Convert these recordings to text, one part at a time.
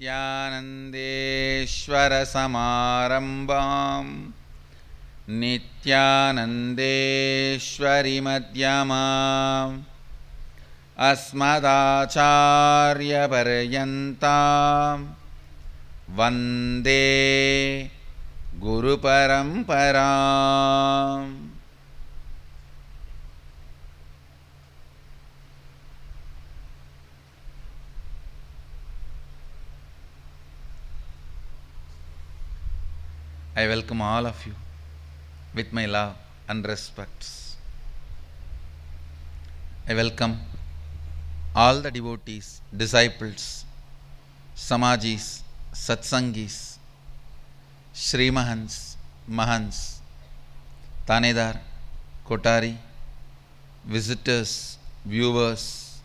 नित्यानन्देश्वरसमारम्भां नित्यानन्देश्वरिमध्यमाम् अस्मदाचार्यपर्यन्तां वन्दे गुरुपरम्पराम्. I welcome all of you with my love and respects. I welcome all the devotees, disciples, Samajis, Satsangis, Srimahans, Mahans, Tanedar, Kotari, visitors, viewers,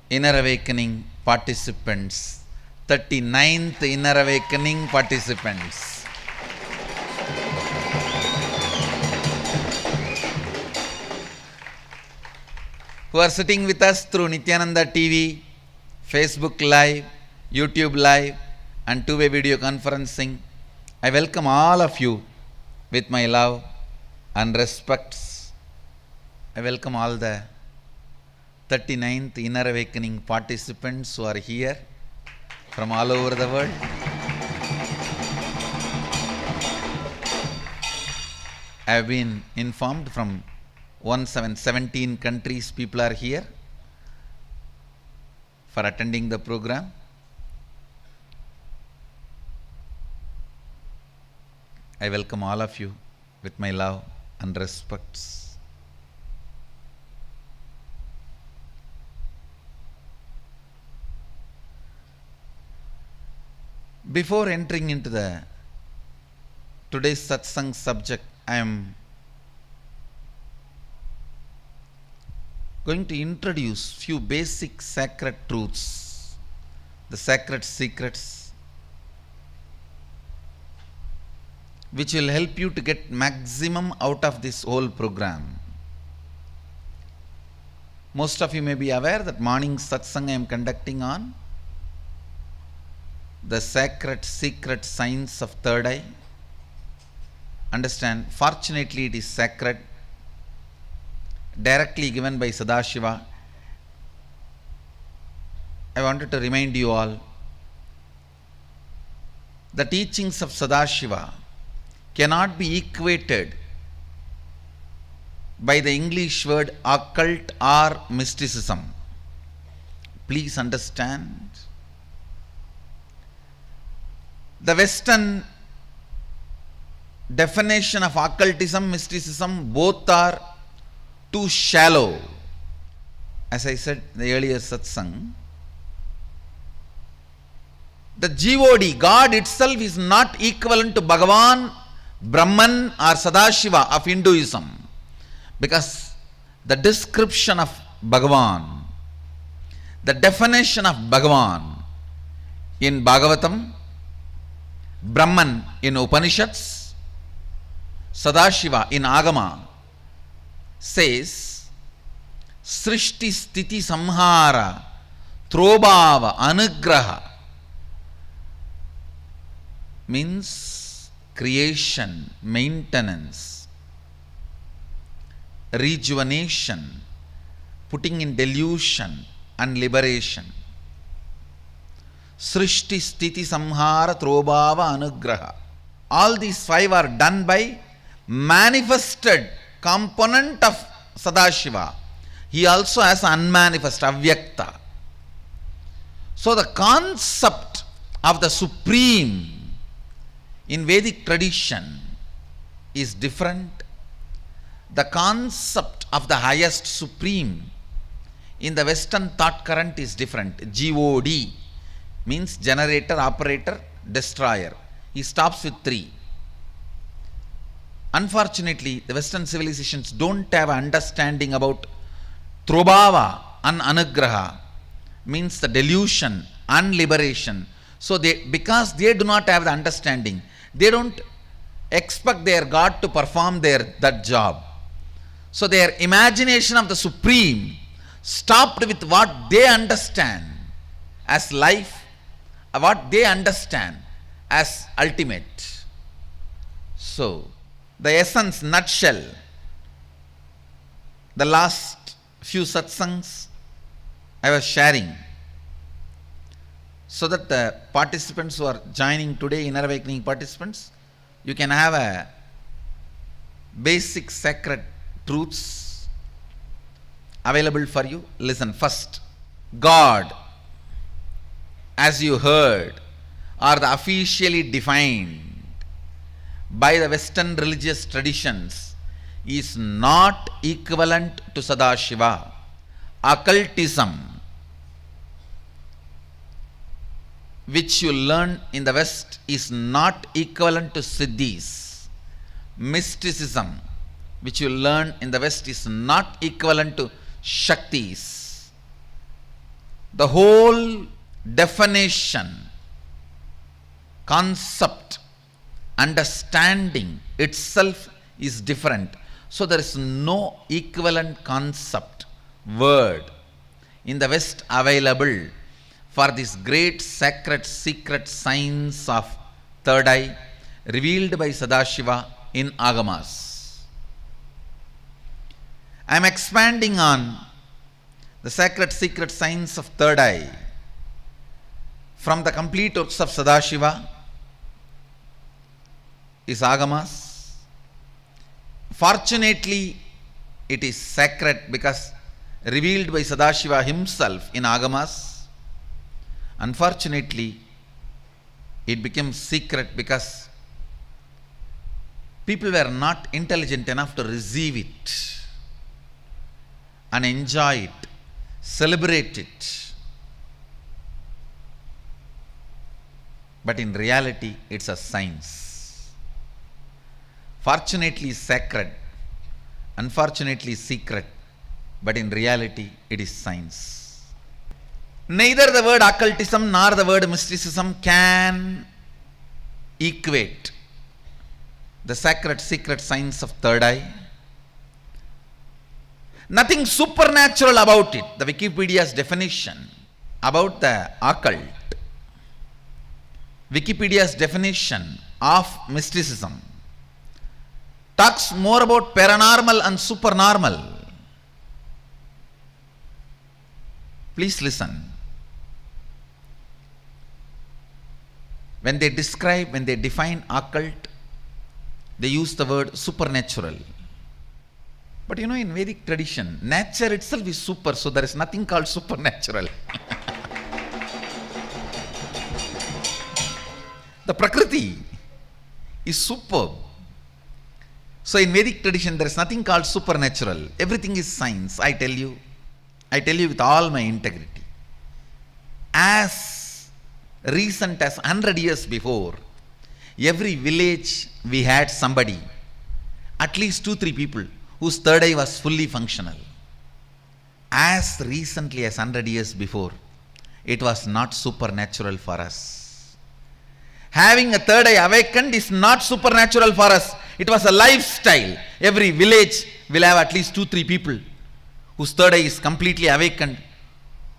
Inner Awakening participants, 39th Inner Awakening participants. Who are sitting with us through Nityananda TV, Facebook Live, YouTube Live and two-way video conferencing. I welcome all of you with my love and respects. I welcome all the 39th Inner Awakening participants who are here from all over the world. I have been informed from 17 countries people are here for attending the program. I welcome all of you with my love and respects. Before entering into the today's satsang subject, I am going to introduce few basic sacred truths, the sacred secrets, which will help you to get maximum out of this whole program. Most of you may be aware that morning satsang I am conducting on the sacred secret science of third eye. Understand, fortunately it is sacred, directly given by Sadashiva. I wanted to remind you all, the teachings of Sadashiva cannot be equated by the English word occult or mysticism. Please understand. The Western definition of occultism, mysticism, both are too shallow. As I said in the earlier satsang, the God, God itself is not equivalent to Bhagavan, Brahman or Sadashiva of Hinduism, because the description of Bhagavan, the definition of Bhagavan in Bhagavatam, Brahman in Upanishads, Sadashiva in Agama says Srishti Sthiti Samhara Trobhava Anugraha, means creation, maintenance, rejuvenation, putting in delusion and liberation. Srishti Sthiti Samhara Trobhava Anugraha. All these five are done by manifested component of Sadashiva. He also has unmanifest, avyakta. So the concept of the supreme in Vedic tradition is different. The concept of the highest supreme in the Western thought current is different. God means generator, operator, destroyer. He stops with 3. Unfortunately, the Western civilizations don't have an understanding about Trobhava and Anugraha, means the delusion and liberation. So because they do not have the understanding, they don't expect their God to perform that job. So their imagination of the Supreme stopped with what they understand as life, what they understand as ultimate. So, the essence, nutshell, the last few satsangs I was sharing, so that the participants who are joining today, Inner Awakening participants, you can have a basic sacred truths available for you. Listen first. God, as you heard, are the officially defined by the Western religious traditions, is not equivalent to Sadashiva. Occultism, which you learn in the West, is not equivalent to Siddhis. Mysticism, which you learn in the West, is not equivalent to Shaktis. The whole definition, concept, understanding itself is different. So there is no equivalent concept, word in the West available for this great sacred secret science of third eye revealed by Sadashiva in Agamas. I am expanding on the sacred secret science of third eye from the complete works of Sadashiva is Agamas. Fortunately, it is sacred because revealed by Sadashiva himself in Agamas. Unfortunately, it became secret because people were not intelligent enough to receive it and enjoy it, celebrate it. But in reality, it's a science. Fortunately sacred, unfortunately secret, but in reality it is science. Neither the word occultism nor the word mysticism can equate the sacred secret science of third eye. Nothing supernatural about it. The Wikipedia's definition about the occult, Wikipedia's definition of mysticism, talks more about paranormal and supernormal. Please listen. When they describe, when they define occult, they use the word supernatural. But you know, in Vedic tradition, nature itself is super, so there is nothing called supernatural. The Prakriti is superb. So in Vedic tradition, there is nothing called supernatural. Everything is science, I tell you with all my integrity. As recent as 100 years before, every village we had somebody, at least 2-3 people, whose third eye was fully functional. As recently as 100 years before, it was not supernatural for us. Having a third eye awakened is not supernatural for us. It was a lifestyle. Every village will have at least 2-3 people whose third eye is completely awakened,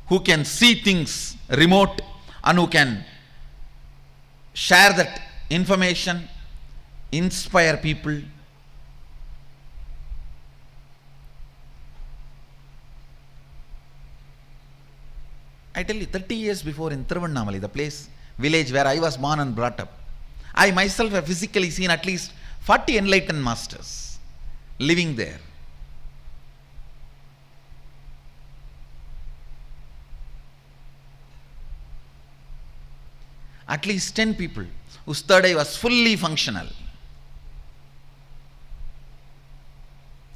who can see things remote and who can share that information, inspire people. I tell you, 30 years before in Tiruvannamali, the village where I was born and brought up, I myself have physically seen at least 40 enlightened masters living there. At least 10 people whose third eye was fully functional.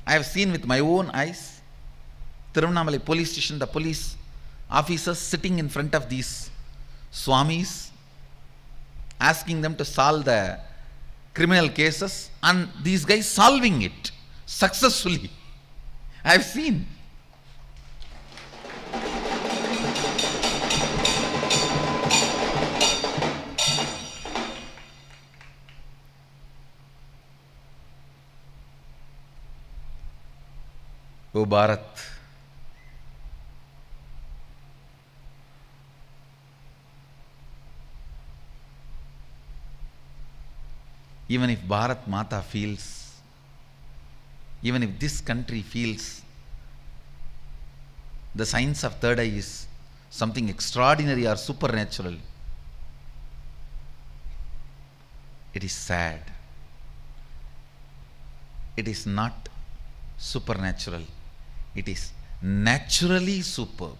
I have seen with my own eyes, Tiruvannamali police station, the police officers sitting in front of these swamis, asking them to solve the criminal cases, and these guys solving it successfully. I have seen. O Bharat, Even if Bharat Mata feels, even if this country feels the science of third eye is something extraordinary or supernatural, it is sad. It is not supernatural. It is naturally superb.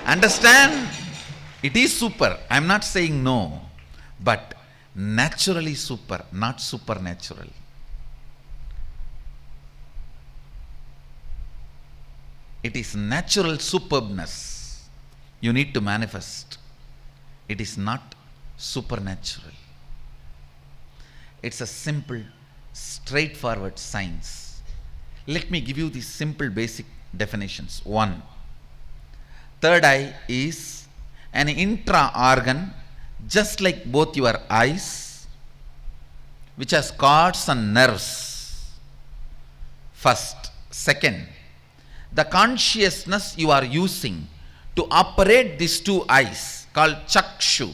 Understand? It is super. I am not saying no. But naturally super, not supernatural. It is natural superbness you need to manifest. It is not supernatural. It's a simple, straightforward science. Let me give you these simple basic definitions. 1. Third eye is an intra-organ just like both your eyes, which has cords and nerves. First. Second, the consciousness you are using to operate these two eyes called chakshu,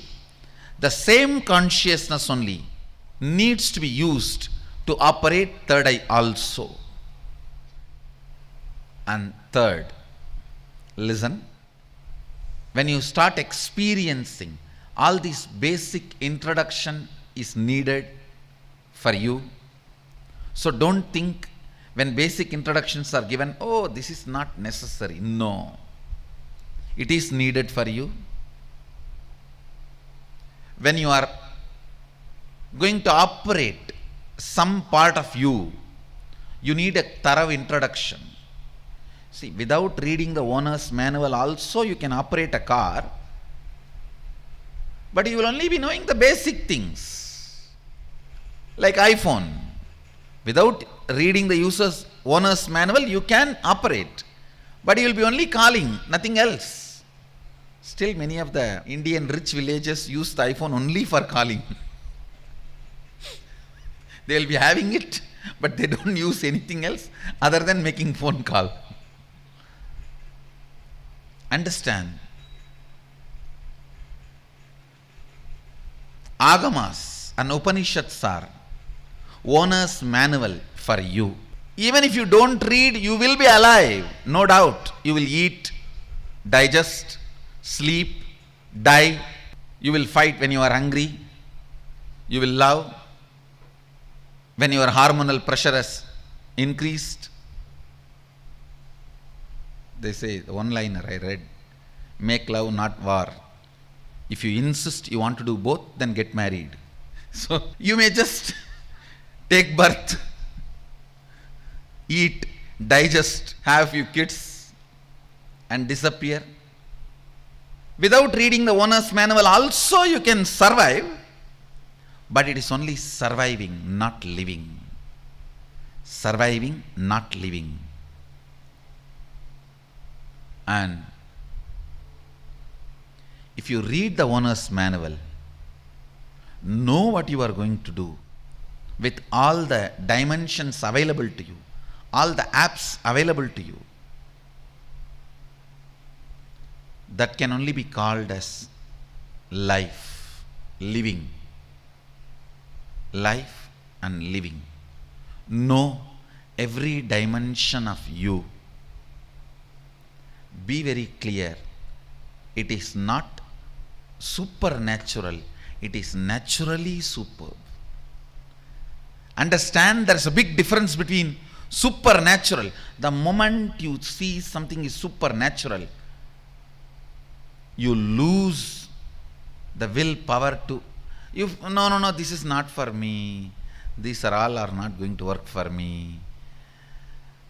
the same consciousness only needs to be used to operate third eye also. And third, listen, when you start experiencing all this basic introduction is needed for you. So don't think when basic introductions are given, oh, this is not necessary. No. It is needed for you. When you are going to operate some part of you, you need a thorough introduction. See, without reading the owner's manual also you can operate a car, but you will only be knowing the basic things. Like iPhone. Without reading the owner's manual, you can operate, but you will be only calling, nothing else. Still, many of the Indian rich villages use the iPhone only for calling. They will be having it, but they don't use anything else other than making phone call. Understand? Agamas and Upanishads are owner's manual for you. Even if you don't read, you will be alive, no doubt. You will eat, digest, sleep, die. You will fight when you are hungry. You will love when your hormonal pressure has increased. They say, the one-liner I read, make love, not war. If you insist you want to do both, then get married. So you may just take birth, eat, digest, have a few kids, and disappear. Without reading the owner's manual also you can survive, but it is only surviving, not living. Surviving, not living. And if you read the owner's manual, know what you are going to do with all the dimensions available to you, all the apps available to you, that can only be called as life, living. Life and living. Know every dimension of you. Be very clear. It is not supernatural. It is naturally superb. Understand there is a big difference between supernatural. The moment you see something is supernatural, you lose the willpower to, no, this is not for me. These are not going to work for me.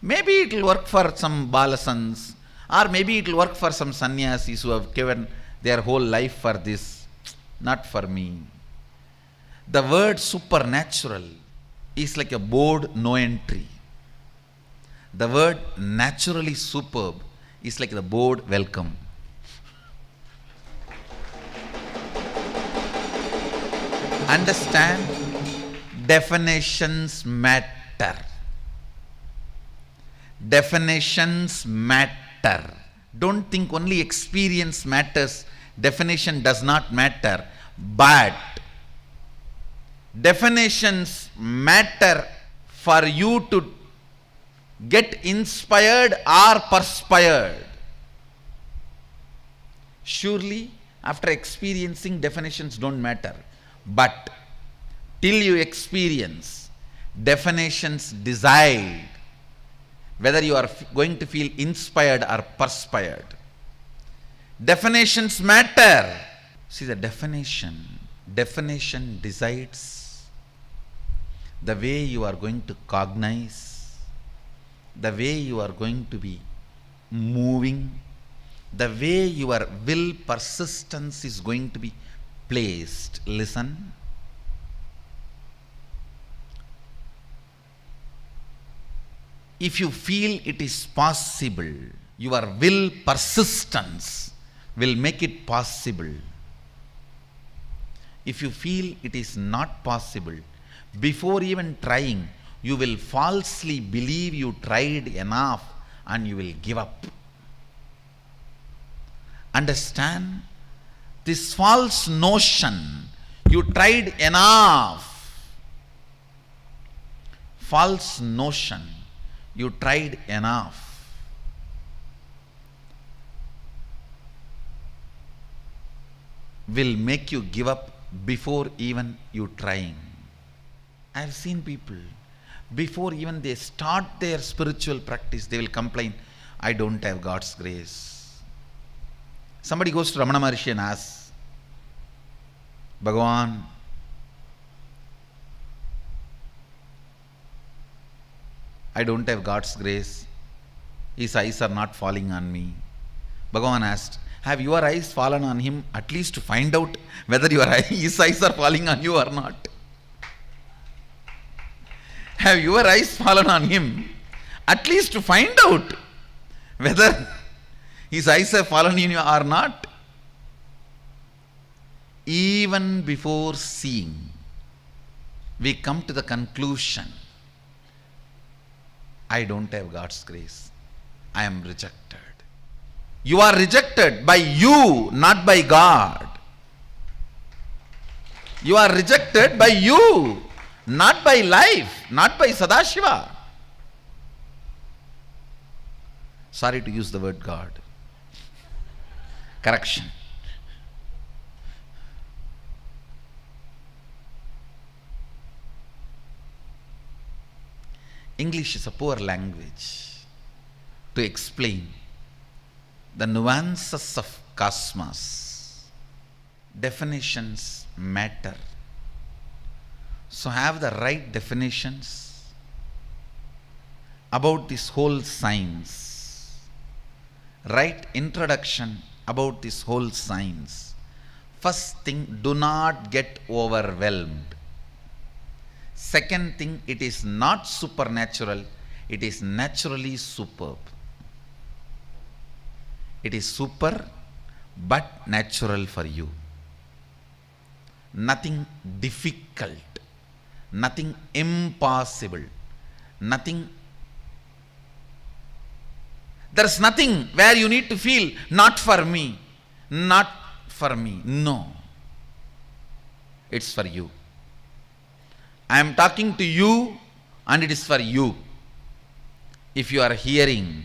Maybe it will work for some balasans, or maybe it will work for some sannyasis who have given their whole life for this. Not for me. The word supernatural is like a board, no entry. The word naturally superb is like the board, welcome. Understand? Definitions matter. Definitions matter. Don't think only experience matters. Definition does not matter. But definitions matter for you to get inspired or perspired. Surely, after experiencing, definitions don't matter. But till you experience, definitions decide whether you are going to feel inspired or perspired. Definitions matter. See, the definition decides the way you are going to cognize, the way you are going to be moving, the way your will persistence is going to be placed. Listen. If you feel it is possible, your will persistence will make it possible. If you feel it is not possible, before even trying, you will falsely believe you tried enough and you will give up. Understand? This false notion, you tried enough. False notion, you tried enough. Will make you give up before even you trying. I have seen people, before even they start their spiritual practice, they will complain, I don't have God's grace. Somebody goes to Ramana Maharshi and asks, Bhagavan, I don't have God's grace. His eyes are not falling on me. Bhagavan asked, have your eyes fallen on him at least to find out whether his eyes are falling on you or not? Have your eyes fallen on him at least to find out whether his eyes have fallen on you or not? Even before seeing, we come to the conclusion, I don't have God's grace. I am rejected. You are rejected by you, not by God. You are rejected by you, not by life, not by Sadashiva. Sorry to use the word God. Correction. English is a poor language to explain the nuances of cosmos. Definitions matter. So have the right definitions about this whole science. Right introduction about this whole science. First thing, do not get overwhelmed. Second thing, it is not supernatural, it is naturally superb. It is super but natural for you. Nothing difficult, nothing impossible, nothing. There is nothing where you need to feel, not for me, not for me. No. It's for you. I am talking to you and it is for you. If you are hearing,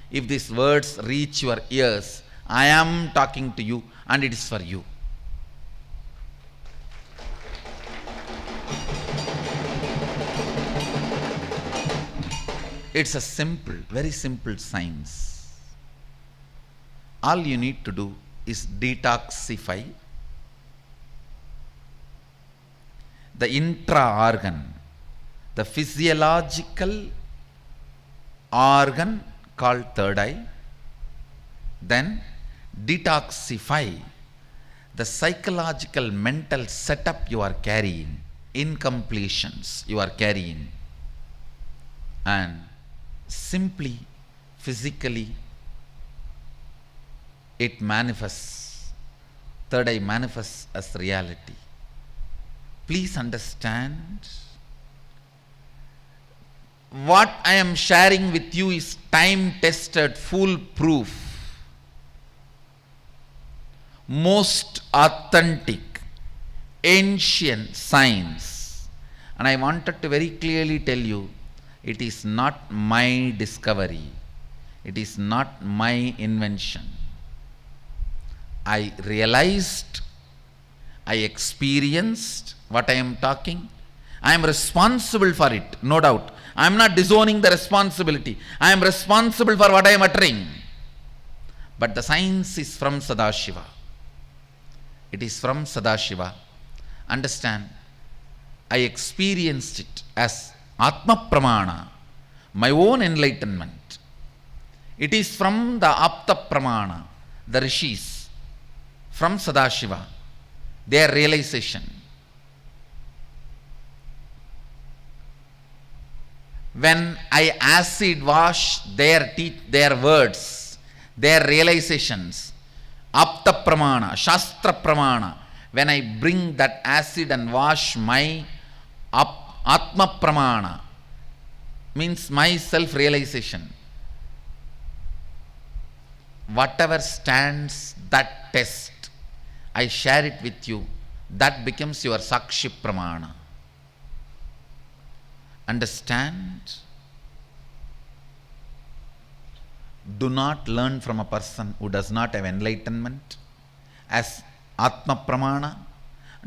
if these words reach your ears, I am talking to you and it is for you. It's a simple, very simple science. All you need to do is detoxify the intra-organ, the physiological organ called third eye, then detoxify the psychological mental setup you are carrying, incompletions you are carrying, and simply physically it manifests, third eye manifests as reality. Please understand, what I am sharing with you is time-tested, foolproof, most authentic, ancient science. And I wanted to very clearly tell you, it is not my discovery. It is not my invention. I realized, I experienced what I am talking. I am responsible for it, no doubt. I am not disowning the responsibility. I am responsible for what I am uttering. But the science is from Sadashiva. It is from Sadashiva. Understand, I experienced it as Atma Pramana, my own enlightenment. It is from the Apta Pramana, the Rishis, from Sadashiva, their realization. When I acid wash their teeth, their words, their realizations, Apta Pramana, Shastra Pramana, when I bring that acid and wash my Atma Pramana, means my self-realization, whatever stands that test, I share it with you, that becomes your Sakshi Pramana. Understand? Do not learn from a person who does not have enlightenment as Atma Pramana.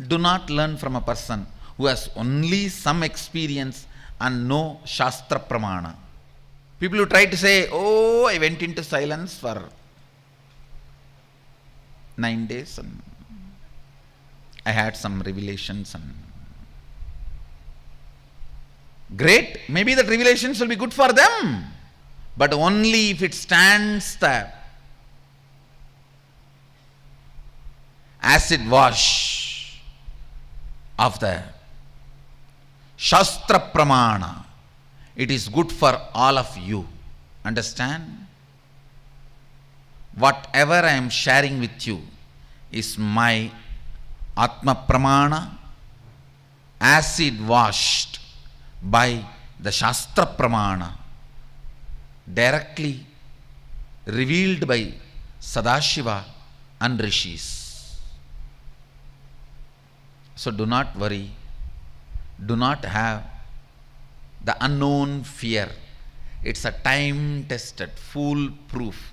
Do not learn from a person who has only some experience and no Shastra Pramana. People who try to say, oh, I went into silence for 9 days and I had some revelations, and great, maybe that revelations will be good for them, but only if it stands the acid wash of the Shastra Pramana. It is good for all of you. Understand? Whatever I am sharing with you is my Atma Pramana, acid washed by the Shastra Pramana, directly revealed by Sadashiva and Rishis. So do not worry, do not have the unknown fear. It's a time-tested, foolproof,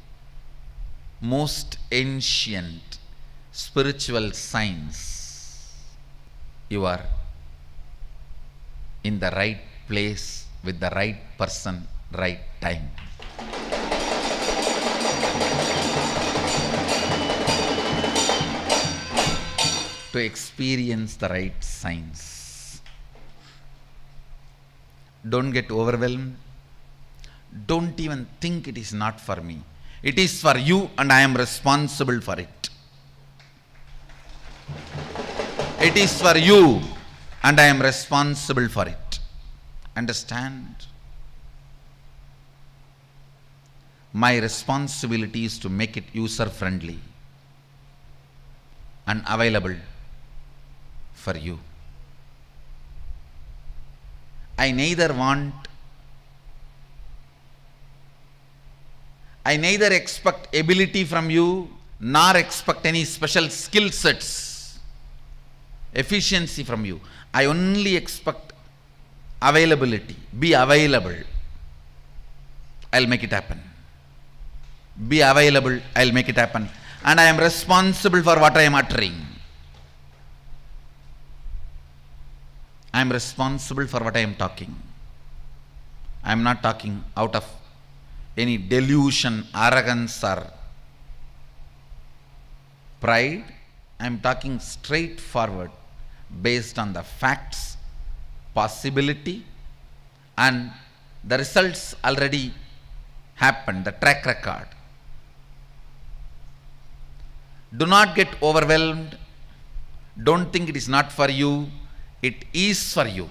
most ancient spiritual science. You are in the right place with the right person, right time. To experience the right science. Don't get overwhelmed. Don't even think it is not for me. It is for you and I am responsible for it. It is for you and I am responsible for it. Understand? My responsibility is to make it user-friendly and available for you. I neither expect ability from you, nor expect any special skill sets, efficiency from you. I only expect availability. Be available. I'll make it happen. Be available. I'll make it happen. And I am responsible for what I am uttering. I am responsible for what I am talking. I am not talking out of any delusion, arrogance or pride. I am talking straightforward based on the facts, possibility, and the results already happened, the track record. Do not get overwhelmed. Don't think it is not for you. It is for you.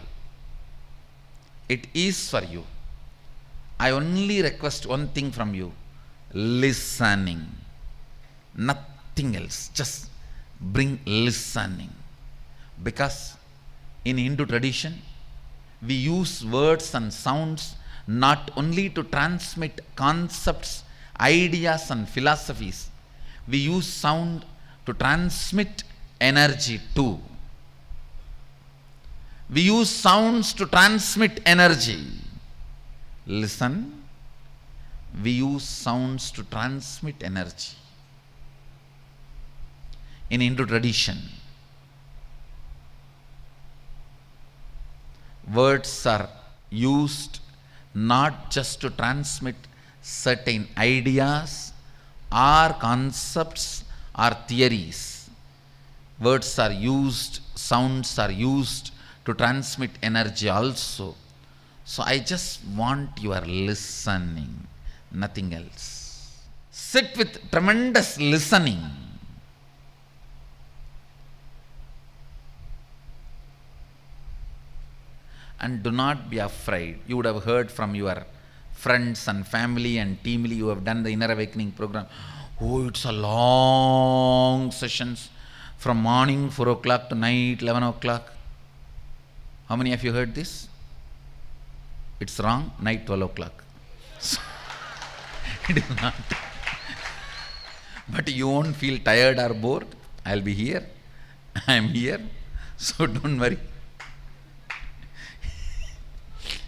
It is for you. I only request one thing from you: listening. Nothing else. Just bring listening. Because in Hindu tradition, we use words and sounds not only to transmit concepts, ideas and philosophies. We use sound to transmit energy too. We use sounds to transmit energy. Listen. We use sounds to transmit energy. In Hindu tradition, words are used not just to transmit certain ideas or concepts or theories. Words are used, sounds are used to transmit energy also. So I just want your listening, nothing else. Sit with tremendous listening. And do not be afraid. You would have heard from your friends and family and teamly, you have done the Inner Awakening program. Oh, it's a long sessions from morning 4 o'clock to night 11 o'clock. How many of you heard this? It's wrong, night 12 o'clock. So, it is not. But you won't feel tired or bored. I'll be here. I'm here. So don't worry.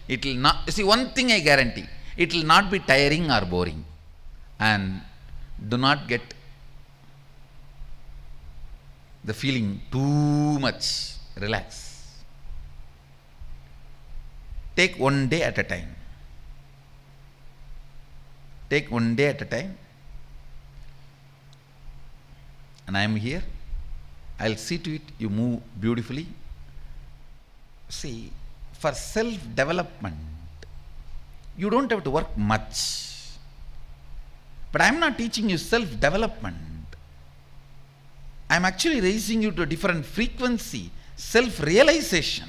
It will not, see, one thing I guarantee, it will not be tiring or boring. And do not get the feeling too much. Relax. Take one day at a time. Take one day at a time. And I am here. I'll see to it you move beautifully. See, for self-development, you don't have to work much. But I am not teaching you self-development. I am actually raising you to a different frequency, self-realization.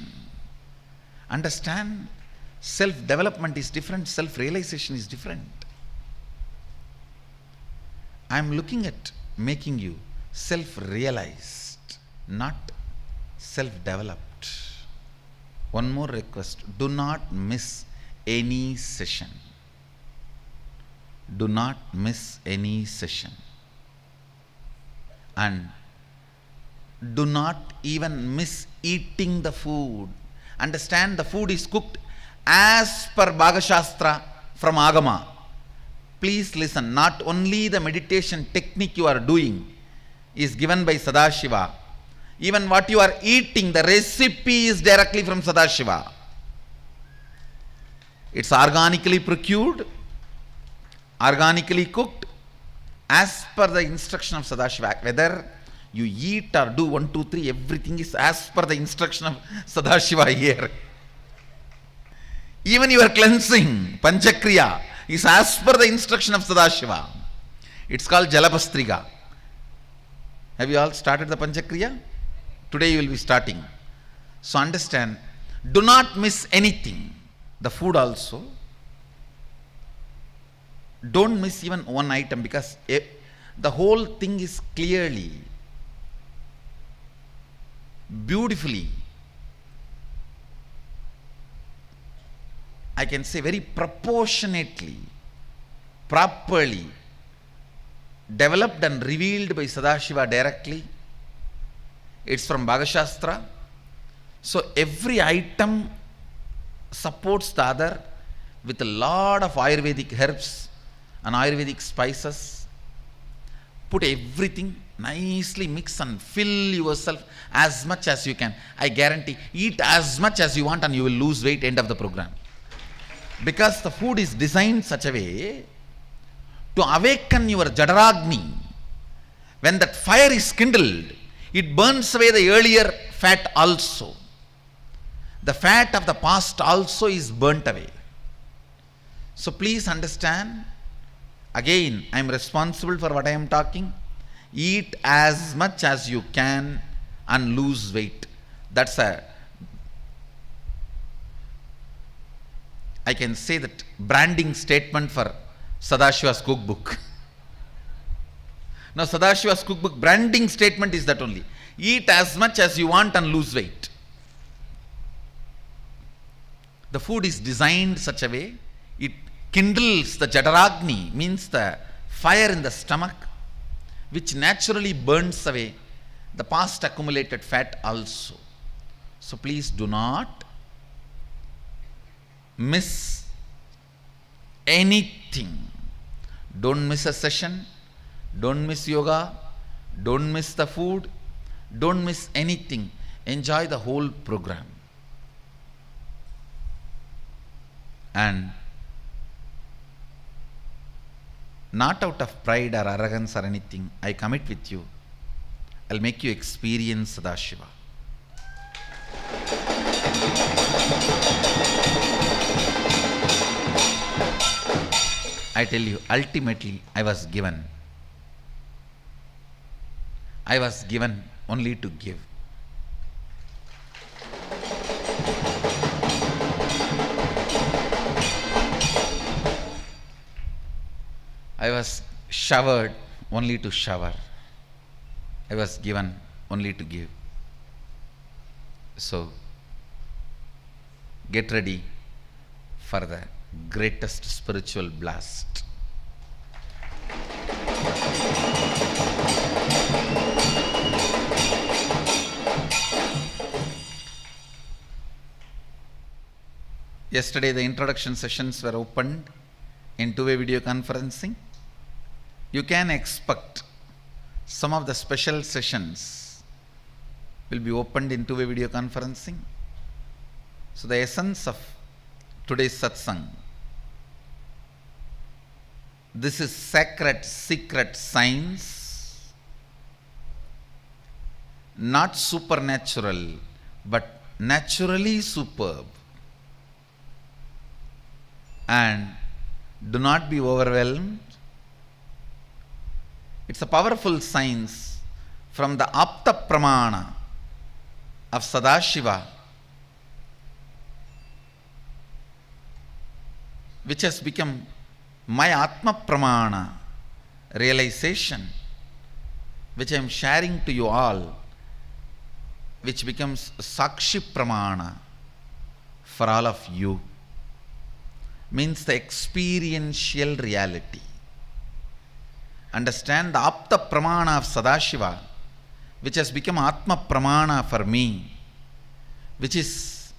Understand? Self-development is different, self-realization is different. I am looking at making you self-realized, not self-developed. One more request, do not miss any session. Do not miss any session. And do not even miss eating the food. Understand, the food is cooked as per Bhagashastra from Agama. Please listen, not only the meditation technique you are doing is given by Sadashiva, even what you are eating, the recipe is directly from Sadashiva. It's organically procured, organically cooked, as per the instruction of Sadashiva. Whether you eat or do 1, 2, 3, everything is as per the instruction of Sadashiva here. Even your cleansing, Panchakriya, is as per the instruction of Sadashiva. It's called Jalapastriga. Have you all started the Panchakriya? Today you will be starting. So understand, do not miss anything. The food also. Don't miss even one item, because the whole thing is clearly, beautifully, I can say very proportionately, properly developed and revealed by Sadashiva directly. It's from Bhagashastra. So every item supports the other with a lot of Ayurvedic herbs and Ayurvedic spices. Put everything, nicely mix and fill yourself as much as you can. I guarantee, eat as much as you want and you will lose weight end of the program. Because the food is designed such a way to awaken your Jadaragni. When that fire is kindled, it burns away the earlier fat also. The fat of the past also is burnt away. So please understand, again, I am responsible for what I am talking. Eat as much as you can and lose weight. That's I can say that branding statement for Sadashiva's cookbook. Now Sadashiva's cookbook branding statement is that only. Eat as much as you want and lose weight. The food is designed such a way, it kindles the Jadaragni, means the fire in the stomach, which naturally burns away the past accumulated fat also. So please do not miss anything. Don't miss a session, don't miss yoga, don't miss the food, don't miss anything. Enjoy the whole program. And not out of pride or arrogance or anything, I commit with you, I'll make you experience Sadashiva. I tell you, ultimately I was given only to give. I was showered only to shower. I was given only to give. So, get ready for the greatest spiritual blast. Yesterday the introduction sessions were opened in two-way video conferencing. You can expect some of the special sessions will be opened in two-way video conferencing. So the essence of today's satsang, this is sacred secret science, not supernatural but naturally superb. And do not be overwhelmed. It's a powerful science from the Apta Pramana of Sadashiva, which has become my Atma Pramana realization, which I am sharing to you all, which becomes Sakshi Pramana for all of you. Means the experiential reality. Understand the Apta Pramana of Sadashiva, which has become Atma Pramana for me, which is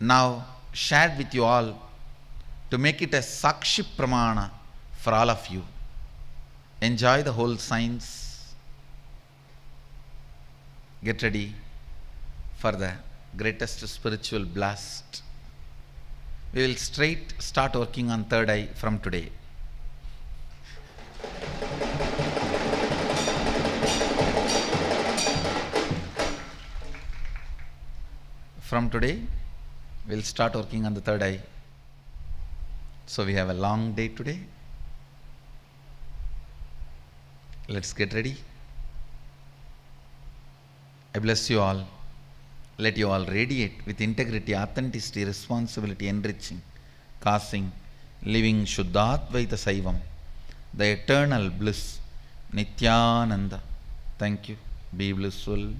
now shared with you all to make it a Sakshi Pramana for all of you. Enjoy the whole science. Get ready for the greatest spiritual blast. We will straight start working on third eye from today. From today, we'll start working on the third eye. So we have a long day today. Let's get ready. I bless you all. Let you all radiate with integrity, authenticity, responsibility, enriching, causing, living Shuddhadvaita Saivam, the eternal bliss, Nityananda. Thank you. Be blissful.